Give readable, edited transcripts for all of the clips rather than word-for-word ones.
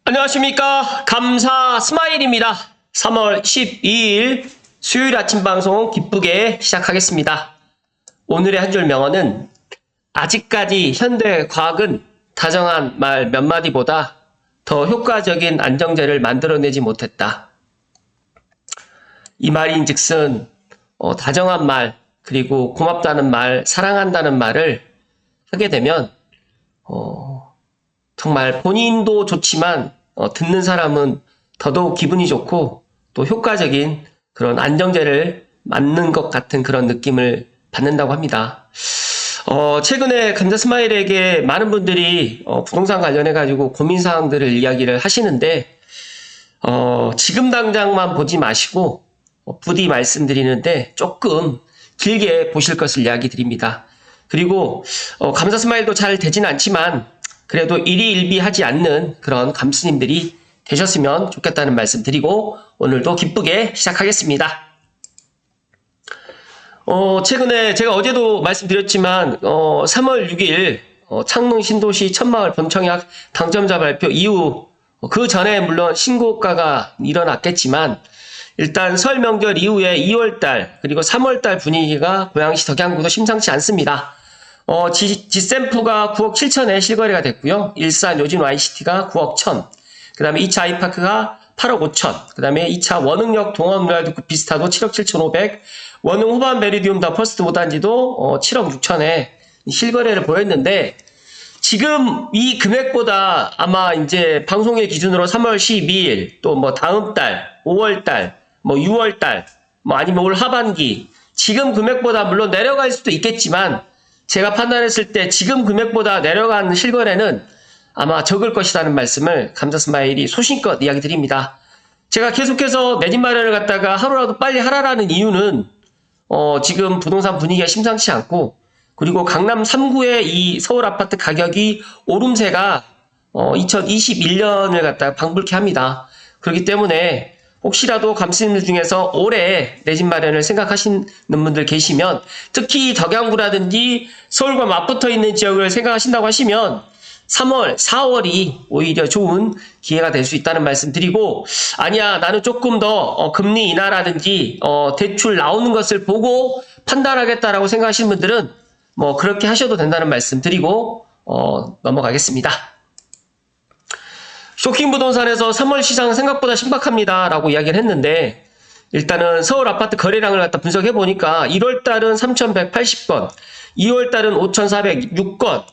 안녕하십니까. 감사 스마일입니다. 3월 12일 수요일 아침 방송 기쁘게 시작하겠습니다. 오늘의 한 줄 명언은 아직까지 현대 과학은 다정한 말 몇 마디보다 더 효과적인 안정제를 만들어내지 못했다. 이 말인즉슨 다정한 말, 그리고 고맙다는 말, 사랑한다는 말을 하게 되면 정말 본인도 좋지만 듣는 사람은 더더욱 기분이 좋고 또 효과적인 그런 안정제를 맞는 것 같은 그런 느낌을 받는다고 합니다. 최근에 감자 스마일에게 많은 분들이 부동산 관련해 가지고 고민사항들을 이야기를 하시는데 지금 당장만 보지 마시고 부디 말씀드리는데 조금 길게 보실 것을 이야기 드립니다. 그리고 감사 스마일도 잘 되진 않지만 그래도 일희일비하지 않는 그런 감스님들이 되셨으면 좋겠다는 말씀 드리고 오늘도 기쁘게 시작하겠습니다. 최근에 제가 어제도 말씀드렸지만 3월 6일 창릉 신도시 천마을 본청약 당첨자 발표 이후 그 전에 물론 신고가가 일어났겠지만 일단 설 명절 이후에 2월달 그리고 3월달 분위기가 고양시 덕양구도 심상치 않습니다. 지샘프가 9억 7천에 실거래가 됐고요. 일산 요진 YCT가 9억 1천, 그 다음에 2차 아이파크가 8억 5천, 그 다음에 2차 원흥역 동원랄드 비스타도 7억 7천5백, 원흥 호반 메리디움 더 퍼스트 5단지도 7억 6천에 실거래를 보였는데 지금 이 금액보다 아마 이제 방송일 기준으로 3월 12일 또 뭐 다음 달, 5월 달, 뭐 6월 달, 뭐 아니면 올 하반기 지금 금액보다 물론 내려갈 수도 있겠지만 제가 판단했을 때 지금 금액보다 내려간 실거래는 아마 적을 것이라는 말씀을 감자 스마일이 소신껏 이야기 드립니다. 제가 계속해서 내 집 마련을 갖다가 하루라도 빨리 하라라는 이유는 지금 부동산 분위기가 심상치 않고 그리고 강남 3구의 이 서울 아파트 가격이 오름세가 2021년을 갖다가 방불케 합니다. 그렇기 때문에 혹시라도 감스님들 중에서 올해 내 집 마련을 생각하시는 분들 계시면 특히 덕양구라든지 서울과 맞붙어 있는 지역을 생각하신다고 하시면 3월, 4월이 오히려 좋은 기회가 될 수 있다는 말씀 드리고 아니야 나는 조금 더 금리 인하라든지 대출 나오는 것을 보고 판단하겠다라고 생각하시는 분들은 뭐 그렇게 하셔도 된다는 말씀 드리고 넘어가겠습니다. 쇼킹 부동산에서 3월 시장 생각보다 신박합니다 라고 이야기를 했는데 일단은 서울 아파트 거래량을 갖다 분석해 보니까 1월달은 3,180건, 2월달은 5,406건,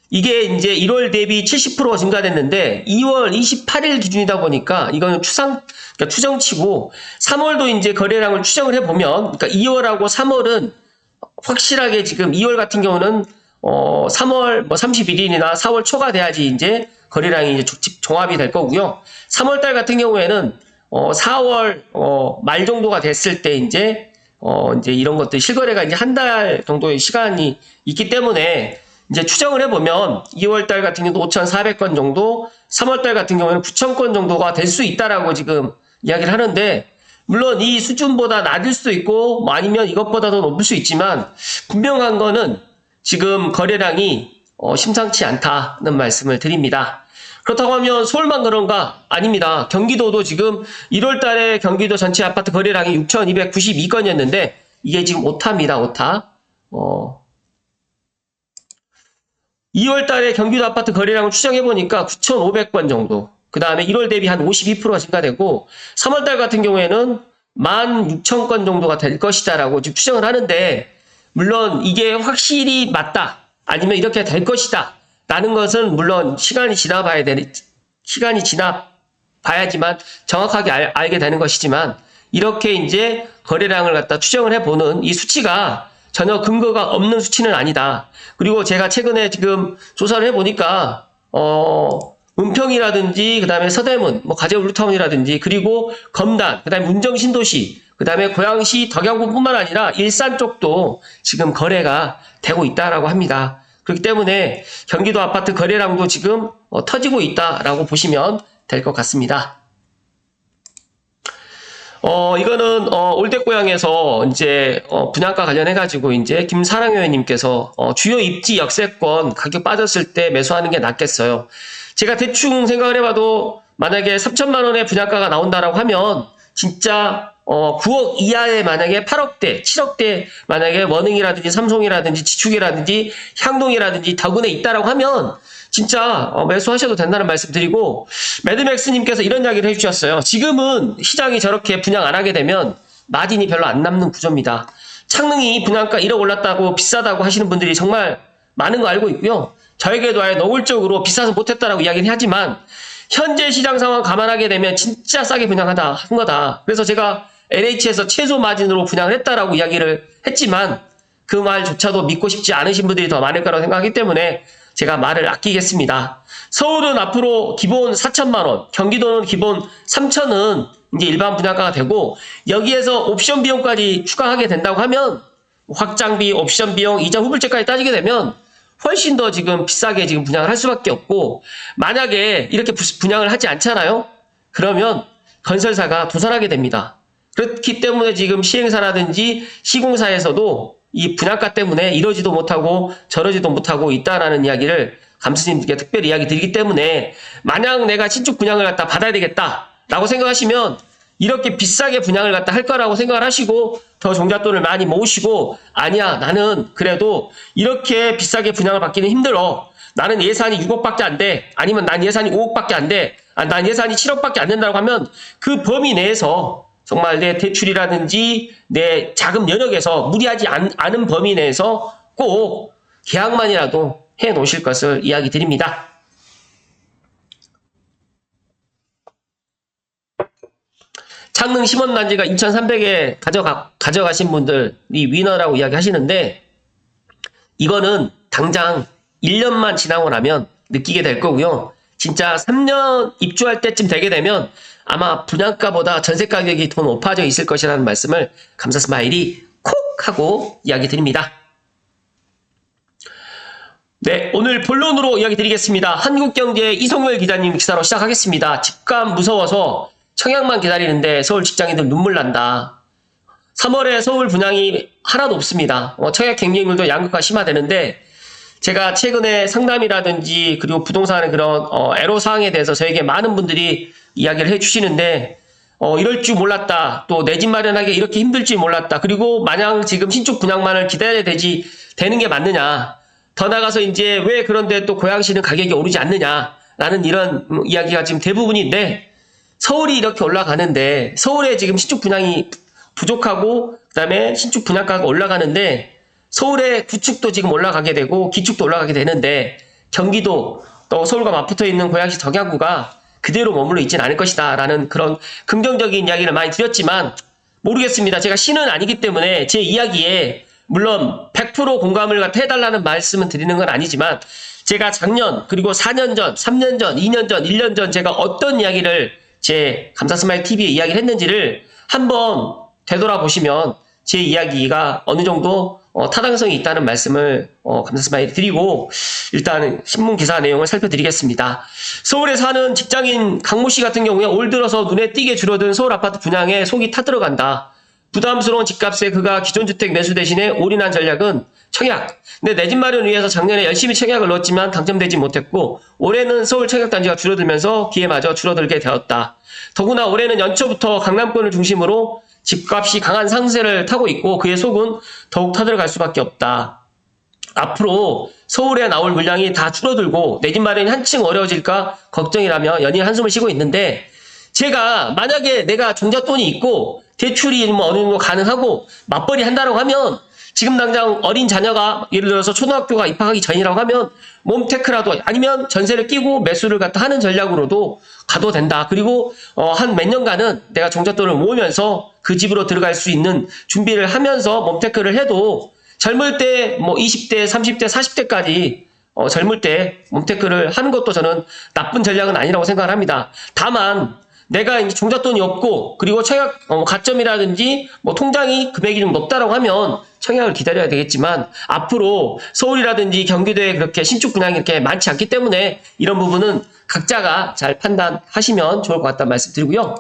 이게 이제 1월 대비 70% 증가됐는데 2월 28일 기준이다 보니까 이거는 그러니까 추정치고 3월도 이제 거래량을 추정을 해보면 그러니까 2월하고 3월은 확실하게 지금 2월 같은 경우는 3월 뭐 31일이나 4월 초가 돼야지 이제 거래량이 이제 종합이 될 거고요. 3월 달 같은 경우에는 4월 말 정도가 됐을 때 이제 이런 것들 실거래가 이제 한 달 정도의 시간이 있기 때문에 이제 추정을 해보면 2월 달 같은 경우도 5,400건 정도, 3월 달 같은 경우에는 9,000건 정도가 될 수 있다라고 지금 이야기를 하는데 물론 이 수준보다 낮을 수도 있고 뭐 아니면 이것보다 더 높을 수 있지만 분명한 거는 지금 거래량이 심상치 않다는 말씀을 드립니다. 그렇다고 하면 서울만 그런가? 아닙니다. 경기도도 지금 1월 달에 경기도 전체 아파트 거래량이 6,292건이었는데 이게 지금 오타입니다. 오타. 2월 달에 경기도 아파트 거래량을 추정해보니까 9,500건 정도. 그 다음에 1월 대비 한 52%가 증가되고 3월 달 같은 경우에는 16,000건 정도가 될 것이다라고 지금 추정을 하는데 물론 이게 확실히 맞다. 아니면 이렇게 될 것이다. 라는 것은 물론 시간이 지나봐야지만 정확하게 알게 되는 것이지만 이렇게 이제 거래량을 갖다 추정을 해보는 이 수치가 전혀 근거가 없는 수치는 아니다. 그리고 제가 최근에 지금 조사를 해보니까 은평이라든지 그 다음에 서대문, 뭐 가재울루타운이라든지 그리고 검단, 그 다음에 문정신도시, 그 다음에 고양시 덕양구뿐만 아니라 일산 쪽도 지금 거래가 되고 있다라고 합니다. 그렇기 때문에 경기도 아파트 거래량도 지금 터지고 있다라고 보시면 될 것 같습니다. 이거는 올댓고향에서 이제 분양가 관련해가지고 이제 김사랑 의원님께서 주요 입지 역세권 가격 빠졌을 때 매수하는 게 낫겠어요. 제가 대충 생각을 해봐도 만약에 3천만 원의 분양가가 나온다라고 하면 진짜 9억 이하의 만약에 8억대, 7억대 만약에 원흥이라든지 삼성이라든지 지축이라든지 향동이라든지 더군에 있다라고 하면 진짜 매수하셔도 된다는 말씀 드리고, 매드맥스님께서 이런 이야기를 해주셨어요. 지금은 시장이 저렇게 분양 안 하게 되면 마진이 별로 안 남는 구조입니다. 창릉이 분양가 1억 올랐다고 비싸다고 하시는 분들이 정말 많은 거 알고 있고요. 저에게도 아예 노골적으로 비싸서 못했다라고 이야기는 하지만 현재 시장 상황 감안하게 되면 진짜 싸게 한 거다. 그래서 제가 LH에서 최소 마진으로 분양을 했다라고 이야기를 했지만 그 말조차도 믿고 싶지 않으신 분들이 더 많을 거라고 생각하기 때문에 제가 말을 아끼겠습니다. 서울은 앞으로 기본 4천만 원, 경기도는 기본 3천은 이제 일반 분양가가 되고, 여기에서 옵션 비용까지 추가하게 된다고 하면 확장비, 옵션 비용, 이자 후불제까지 따지게 되면 훨씬 더 지금 비싸게 지금 분양을 할 수밖에 없고, 만약에 이렇게 분양을 하지 않잖아요? 그러면 건설사가 도산하게 됩니다. 그렇기 때문에 지금 시행사라든지 시공사에서도 이 분양가 때문에 이러지도 못하고 저러지도 못하고 있다라는 이야기를 감스님께 특별히 이야기 드리기 때문에, 만약 내가 신축 분양을 갖다 받아야 되겠다라고 생각하시면 이렇게 비싸게 분양을 갖다 할 거라고 생각을 하시고 더 종잣돈을 많이 모으시고, 아니야 나는 그래도 이렇게 비싸게 분양을 받기는 힘들어, 나는 예산이 6억밖에 안 돼, 아니면 난 예산이 5억밖에 안 돼, 난 예산이 7억밖에 안 된다고 하면 그 범위 내에서 정말 내 대출이라든지 내 자금 영역에서 무리하지 않은 범위 내에서 꼭 계약만이라도 해 놓으실 것을 이야기 드립니다. 창릉 심원단지가 2,300에 가져가신 분들이 위너라고 이야기 하시는데, 이거는 당장 1년만 지나고 나면 느끼게 될 거고요. 진짜 3년 입주할 때쯤 되게 되면 아마 분양가보다 전세 가격이 더 높아져 있을 것이라는 말씀을 감사 스마일이 콕 하고 이야기 드립니다. 네, 오늘 본론으로 이야기 드리겠습니다. 한국경제 이성열 기자님 기사로 시작하겠습니다. 집값 무서워서 청약만 기다리는데 서울 직장인들 눈물 난다. 3월에 서울 분양이 하나도 없습니다. 청약 경쟁률도 양극화 심화되는데, 제가 최근에 상담이라든지 그리고 부동산의 그런 애로사항에 대해서 저에게 많은 분들이 이야기를 해주시는데, 이럴 줄 몰랐다, 또 내 집 마련하기 이렇게 힘들 줄 몰랐다, 그리고 마냥 지금 신축 분양만을 기다려야 되는 게 맞느냐, 더 나가서 이제 왜 그런데 또 고양시는 가격이 오르지 않느냐라는 이런 이야기가 지금 대부분인데, 서울이 이렇게 올라가는데, 서울에 지금 신축 분양이 부족하고 그다음에 신축 분양가가 올라가는데, 서울의 구축도 지금 올라가게 되고 기축도 올라가게 되는데, 경기도 또 서울과 맞붙어 있는 고양시 덕야구가 그대로 머물러 있진 않을 것이다 라는 그런 긍정적인 이야기를 많이 드렸지만, 모르겠습니다. 제가 신은 아니기 때문에 제 이야기에 물론 100% 공감을 해달라는 말씀은 드리는 건 아니지만, 제가 작년 그리고 4년 전, 3년 전, 2년 전, 1년 전 제가 어떤 이야기를 제 감사스마일 TV에 이야기를 했는지를 한번 되돌아보시면 제 이야기가 어느 정도 타당성이 있다는 말씀을 감사스마일이 드리고, 일단 신문 기사 내용을 살펴드리겠습니다. 서울에 사는 직장인 강모 씨 같은 경우에 올 들어서 눈에 띄게 줄어든 서울 아파트 분양에 속이 타들어간다. 부담스러운 집값에 그가 기존 주택 매수 대신에 올인한 전략은 청약. 근데 내 집 마련을 위해서 작년에 열심히 청약을 넣었지만 당첨되지 못했고, 올해는 서울 청약단지가 줄어들면서 기회마저 줄어들게 되었다. 더구나 올해는 연초부터 강남권을 중심으로 집값이 강한 상세를 타고 있고 그의 속은 더욱 타들어갈 수밖에 없다. 앞으로 서울에 나올 물량이 다 줄어들고 내 집 마련이 한층 어려워질까 걱정이라며 연일 한숨을 쉬고 있는데, 제가 만약에 내가 종잣돈이 있고 대출이 뭐 어느 정도 가능하고 맞벌이 한다고 하면, 지금 당장 어린 자녀가 예를 들어서 초등학교가 입학하기 전이라고 하면 몸테크라도 아니면 전세를 끼고 매수를 갖다 하는 전략으로도 가도 된다. 그리고 한 몇 년간은 내가 종잣돈을 모으면서 그 집으로 들어갈 수 있는 준비를 하면서 몸테크를 해도 젊을 때 뭐 20대, 30대, 40대까지 젊을 때 몸테크를 하는 것도 저는 나쁜 전략은 아니라고 생각을 합니다. 다만 내가 이제 종잣돈이 없고 그리고 청약 가점이라든지 뭐 통장이 금액이 좀 높다라고 하면 청약을 기다려야 되겠지만, 앞으로 서울이라든지 경기도에 그렇게 신축 분양이 이렇게 많지 않기 때문에 이런 부분은 각자가 잘 판단하시면 좋을 것 같다는 말씀 드리고요.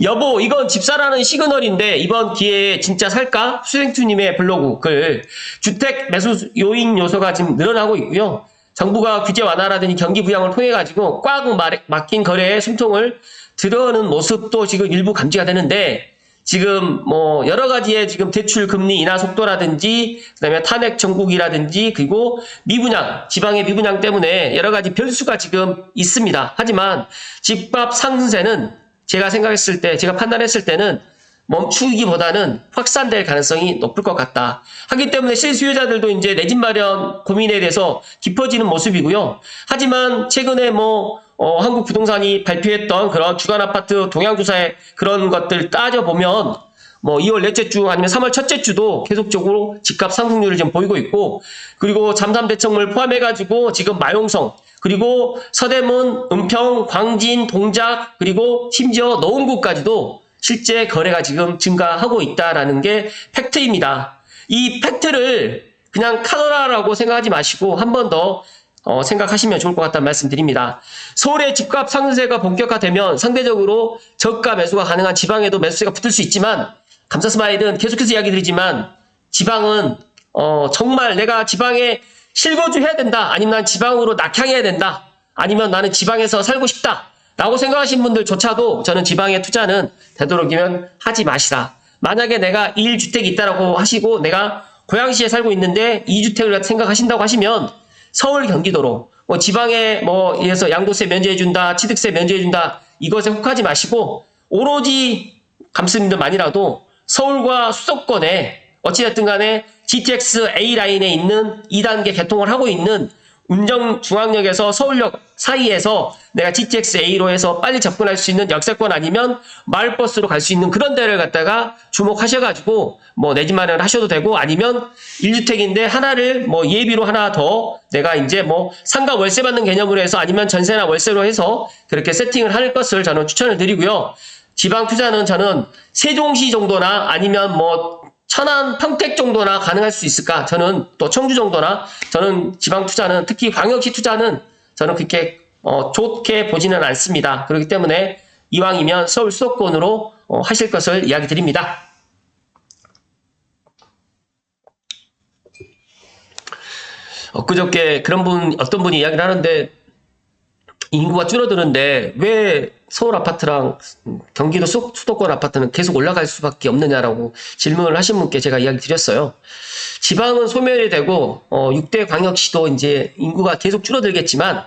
여보, 이건 집사라는 시그널인데 이번 기회에 진짜 살까? 수생투님의 블로그 글. 주택 매수 요인 요소가 지금 늘어나고 있고요. 정부가 규제 완화라든지 경기 부양을 통해 가지고 꽉 막힌 거래의 숨통을 들어오는 모습도 지금 일부 감지가 되는데, 지금 뭐 여러 가지의 지금 대출 금리 인하 속도라든지 그다음에 탄핵 정국이라든지 그리고 미분양, 지방의 미분양 때문에 여러 가지 변수가 지금 있습니다. 하지만 집값 상승세는 제가 생각했을 때, 제가 판단했을 때는 멈추기보다는 확산될 가능성이 높을 것 같다. 하기 때문에 실수요자들도 이제 내 집 마련 고민에 대해서 깊어지는 모습이고요. 하지만 최근에 한국 부동산이 발표했던 그런 주간 아파트 동향조사의 그런 것들 따져보면 2월 넷째 주 아니면 3월 첫째 주도 계속적으로 집값 상승률을 지금 보이고 있고, 그리고 잠담대청을 포함해가지고 지금 마용성, 그리고 서대문, 은평, 광진, 동작, 그리고 심지어 노원구까지도 실제 거래가 지금 증가하고 있다라는 게 팩트입니다. 이 팩트를 그냥 카더라라고 생각하지 마시고 한 번 더 생각하시면 좋을 것 같다는 말씀 드립니다. 서울의 집값 상승세가 본격화되면 상대적으로 저가 매수가 가능한 지방에도 매수세가 붙을 수 있지만, 감사스마일은 계속해서 이야기 드리지만 지방은 정말 내가 지방에 실거주해야 된다, 아니면 난 지방으로 낙향해야 된다, 아니면 나는 지방에서 살고 싶다 라고 생각하시는 분들조차도 저는 지방에 투자는 되도록이면 하지 마시라. 만약에 내가 1주택이 있다라고 하시고 내가 고양시에 살고 있는데 2주택을 생각하신다고 하시면 서울, 경기도로 지방에 예에서 양도세 면제해준다, 취득세 면제해준다, 이것에 혹하지 마시고 오로지 감스님들만이라도 서울과 수도권에 어찌됐든 간에 GTX A라인에 있는 2단계 개통을 하고 있는 운정중앙역에서 서울역 사이에서 내가 GTX A로 해서 빨리 접근할 수 있는 역세권 아니면 마을버스로 갈 수 있는 그런 데를 갖다가 주목하셔가지고 내 집 마련을 하셔도 되고, 아니면 1주택인데 하나를 예비로 하나 더 내가 이제 상가 월세 받는 개념으로 해서 아니면 전세나 월세로 해서 그렇게 세팅을 할 것을 저는 추천을 드리고요. 지방 투자는 저는 세종시 정도나 아니면 천안, 평택 정도나 가능할 수 있을까? 저는 또 청주 정도나, 저는 지방 투자는, 특히 광역시 투자는 저는 그렇게 좋게 보지는 않습니다. 그렇기 때문에 이왕이면 서울 수도권으로 하실 것을 이야기 드립니다. 엊그저께 어떤 분이 이야기를 하는데, 인구가 줄어드는데 왜 서울 아파트랑 경기도 수도권 아파트는 계속 올라갈 수밖에 없느냐라고 질문을 하신 분께 제가 이야기 드렸어요. 지방은 소멸이 되고 6대 광역시도 이제 인구가 계속 줄어들겠지만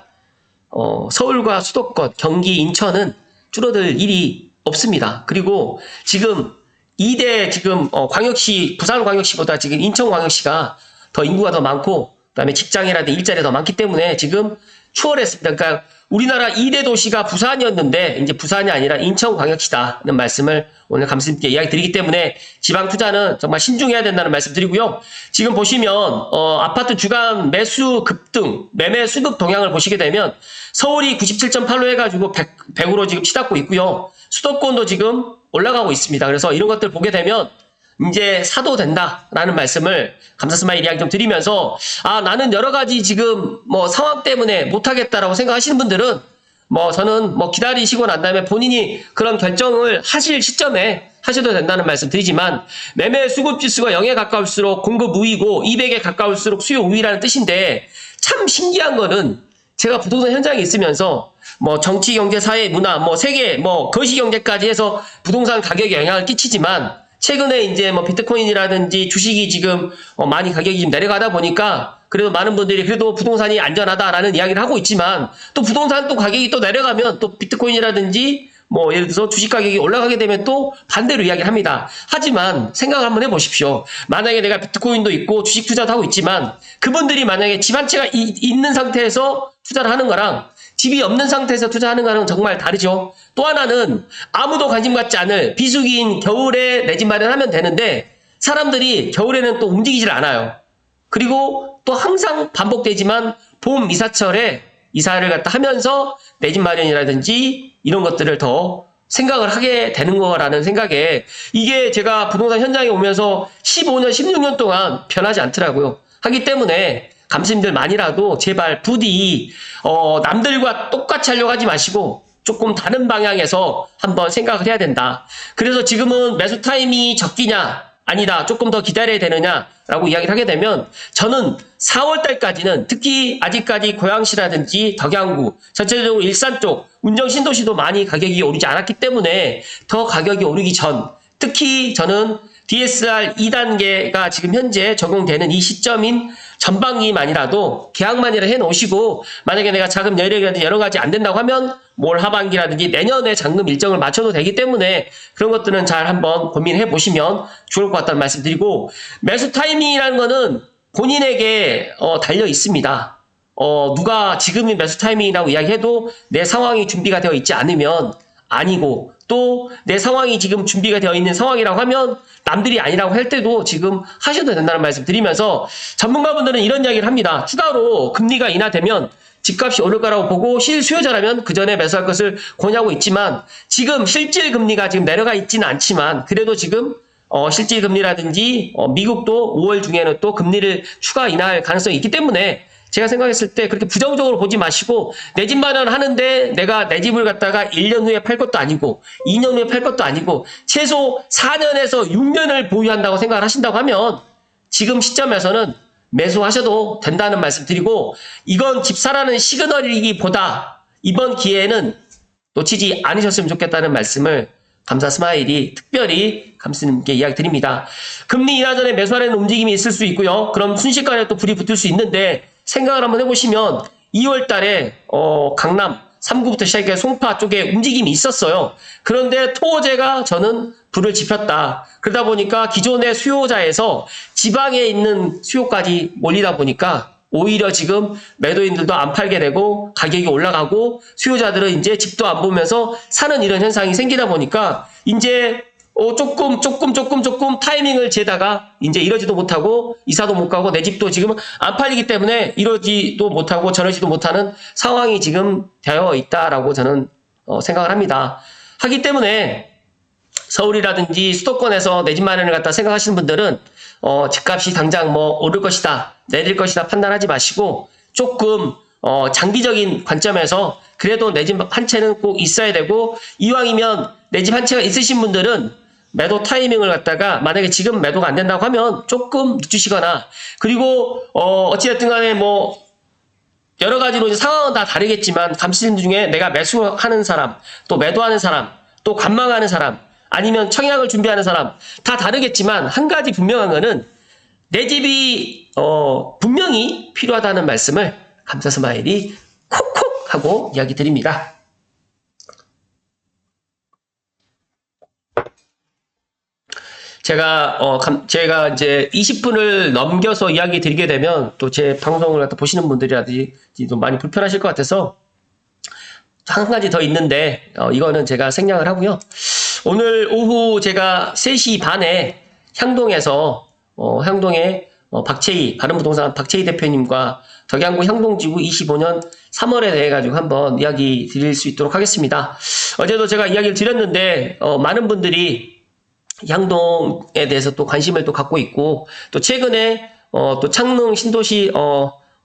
서울과 수도권, 경기, 인천은 줄어들 일이 없습니다. 그리고 지금 2대 광역시, 부산광역시보다 지금 인천광역시가 더 인구가 더 많고, 그다음에 직장이라든지 일자리가 더 많기 때문에 지금 추월했습니다. 그러니까 우리나라 2대 도시가 부산이었는데 이제 부산이 아니라 인천광역시다는 말씀을 오늘 감독님께 이야기 드리기 때문에 지방 투자는 정말 신중해야 된다는 말씀 드리고요. 지금 보시면 아파트 주간 매수 급등, 매매 수급 동향을 보시게 되면 서울이 97.8로 해가지고 100으로 지금 치닫고 있고요. 수도권도 지금 올라가고 있습니다. 그래서 이런 것들 보게 되면 이제 사도 된다라는 말씀을 감사스마일 이야기 좀 드리면서, 나는 여러 가지 지금 상황 때문에 못하겠다라고 생각하시는 분들은 저는 기다리시고 난 다음에 본인이 그런 결정을 하실 시점에 하셔도 된다는 말씀 드리지만, 매매 수급 지수가 0에 가까울수록 공급 우위고 200에 가까울수록 수요 우위라는 뜻인데, 참 신기한 거는 제가 부동산 현장에 있으면서 정치, 경제, 사회, 문화, 세계, 거시 경제까지 해서 부동산 가격에 영향을 끼치지만, 최근에 이제 비트코인이라든지 주식이 지금 많이 가격이 좀 내려가다 보니까 그래도 많은 분들이 그래도 부동산이 안전하다라는 이야기를 하고 있지만, 또 부동산 또 가격이 또 내려가면 또 비트코인이라든지 예를 들어서 주식 가격이 올라가게 되면 또 반대로 이야기를 합니다. 하지만 생각을 한번 해보십시오. 만약에 내가 비트코인도 있고 주식 투자도 하고 있지만 그분들이 만약에 집 한 채가 있는 상태에서 투자를 하는 거랑 집이 없는 상태에서 투자하는 거는 정말 다르죠. 또 하나는 아무도 관심 갖지 않을 비수기인 겨울에 내 집 마련하면 되는데 사람들이 겨울에는 또 움직이질 않아요. 그리고 또 항상 반복되지만 봄 이사철에 이사를 갖다 하면서 내 집 마련이라든지 이런 것들을 더 생각을 하게 되는 거라는 생각에, 이게 제가 부동산 현장에 오면서 15년, 16년 동안 변하지 않더라고요. 하기 때문에 감스님들만이라도 제발 부디 남들과 똑같이 하려고 하지 마시고 조금 다른 방향에서 한번 생각을 해야 된다. 그래서 지금은 매수 타임이 적기냐 아니다. 조금 더 기다려야 되느냐라고 이야기를 하게 되면 저는 4월 달까지는 특히 아직까지 고양시라든지 덕양구, 전체적으로 일산 쪽, 운정 신도시도 많이 가격이 오르지 않았기 때문에 더 가격이 오르기 전, 특히 저는 DSR 2단계가 지금 현재 적용되는 이 시점인 전반기만이라도 계약만이라 해놓으시고 만약에 내가 자금 여력이라든지 여러 가지 안 된다고 하면 올 하반기라든지 내년에 잔금 일정을 맞춰도 되기 때문에 그런 것들은 잘 한번 고민해 보시면 좋을 것 같다는 말씀 드리고 매수 타이밍이라는 거는 본인에게 달려 있습니다. 누가 지금이 매수 타이밍이라고 이야기해도 내 상황이 준비가 되어 있지 않으면 아니고 또 내 상황이 지금 준비가 되어 있는 상황이라고 하면 남들이 아니라고 할 때도 지금 하셔도 된다는 말씀 드리면서 전문가분들은 이런 이야기를 합니다. 추가로 금리가 인하되면 집값이 오를 거라고 보고 실수요자라면 그 전에 매수할 것을 권유하고 있지만 지금 실질 금리가 지금 내려가 있지는 않지만 그래도 지금 실질 금리라든지 미국도 5월 중에는 또 금리를 추가 인하할 가능성이 있기 때문에 제가 생각했을 때 그렇게 부정적으로 보지 마시고 내 집 마련하는데 내가 내 집을 갖다가 1년 후에 팔 것도 아니고 2년 후에 팔 것도 아니고 최소 4년에서 6년을 보유한다고 생각을 하신다고 하면 지금 시점에서는 매수하셔도 된다는 말씀 드리고 이건 집 사라는 시그널이기보다 이번 기회에는 놓치지 않으셨으면 좋겠다는 말씀을 감사 스마일이 특별히 감스님께 이야기 드립니다. 금리 인하 전에 매수하려는 움직임이 있을 수 있고요. 그럼 순식간에 또 불이 붙을 수 있는데 생각을 한번 해보시면 2월 달에 강남 3구부터 시작해 송파 쪽에 움직임이 있었어요. 그런데 토어제가 저는 불을 지폈다. 그러다 보니까 기존의 수요자에서 지방에 있는 수요까지 몰리다 보니까 오히려 지금 매도인들도 안 팔게 되고 가격이 올라가고 수요자들은 이제 집도 안 보면서 사는 이런 현상이 생기다 보니까 이제 조금 타이밍을 재다가 이제 이러지도 못하고 이사도 못 가고 내 집도 지금 안 팔리기 때문에 이러지도 못하고 저러지도 못하는 상황이 지금 되어 있다라고 저는 생각을 합니다. 하기 때문에 서울이라든지 수도권에서 내 집 마련을 갖다 생각하시는 분들은 집값이 당장 뭐 오를 것이다 내릴 것이다 판단하지 마시고 조금 장기적인 관점에서 그래도 내 집 한 채는 꼭 있어야 되고 이왕이면 내 집 한 채가 있으신 분들은 매도 타이밍을 갖다가 만약에 지금 매도가 안 된다고 하면 조금 늦추시거나 그리고 어찌됐든 간에 뭐 여러 가지로 이제 상황은 다 다르겠지만 감시님 중에 내가 매수하는 사람 또 매도하는 사람 또 관망하는 사람 아니면 청약을 준비하는 사람 다 다르겠지만 한 가지 분명한 거는 내 집이 분명히 필요하다는 말씀을 감사 스마일이 콕콕 하고 이야기 드립니다. 제가 이제 20분을 넘겨서 이야기 드리게 되면 또 제 방송을 갖다 보시는 분들이라든지 좀 많이 불편하실 것 같아서 한 가지 더 있는데 이거는 제가 생략을 하고요. 오늘 오후 제가 3시 반에 향동에서 향동의 박채희 바른부동산 박채희 대표님과 덕양구 향동지구 25년 3월에 대해 가지고 한번 이야기 드릴 수 있도록 하겠습니다. 어제도 제가 이야기를 드렸는데 많은 분들이 향동에 대해서 또 관심을 또 갖고 있고 또 최근에 또 창릉 신도시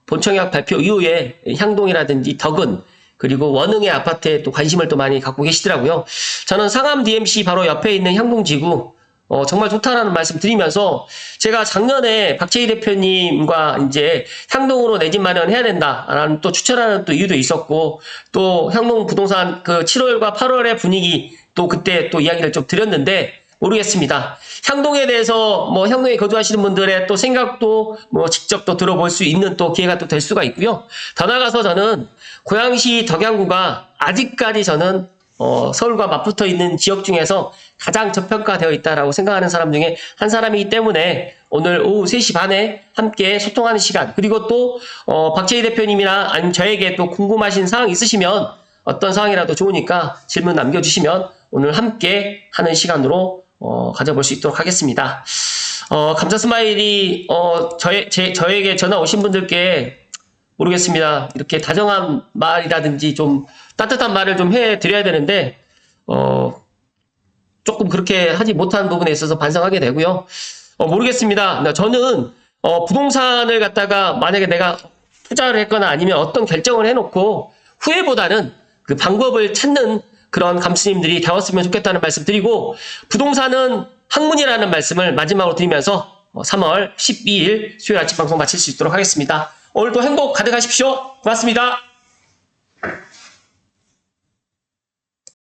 본청약 발표 이후에 향동이라든지 덕은 그리고 원흥의 아파트에 또 관심을 또 많이 갖고 계시더라고요. 저는 상암 DMC 바로 옆에 있는 향동지구 정말 좋다라는 말씀 드리면서 제가 작년에 박채희 대표님과 이제 향동으로 내 집 마련해야 된다라는 또 추천하는 또 이유도 있었고 또 향동 부동산 그 7월과 8월의 분위기 또 그때 또 이야기를 좀 드렸는데 모르겠습니다. 향동에 대해서 뭐 향동에 거주하시는 분들의 또 생각도 뭐 직접 또 들어볼 수 있는 또 기회가 또 될 수가 있고요. 더 나아가서 저는 고양시 덕양구가 아직까지 저는 서울과 맞붙어 있는 지역 중에서 가장 저평가되어 있다라고 생각하는 사람 중에 한 사람이기 때문에 오늘 오후 3시 반에 함께 소통하는 시간 그리고 또 박채희 대표님이나 아니면 저에게 또 궁금하신 사항 있으시면 어떤 상황이라도 좋으니까 질문 남겨주시면 오늘 함께 하는 시간으로 가져볼 수 있도록 하겠습니다. 감사 스마일이 저에게 전화 오신 분들께 모르겠습니다. 이렇게 다정한 말이라든지 좀 따뜻한 말을 좀 해드려야 되는데 조금 그렇게 하지 못한 부분에 있어서 반성하게 되고요. 모르겠습니다. 저는 부동산을 갖다가 만약에 내가 투자를 했거나 아니면 어떤 결정을 해놓고 후회보다는 그 방법을 찾는 그런 감스님들이 되었으면 좋겠다는 말씀 드리고 부동산은 학문이라는 말씀을 마지막으로 드리면서 3월 12일 수요일 아침 방송 마칠 수 있도록 하겠습니다. 오늘도 행복 가득하십시오. 고맙습니다.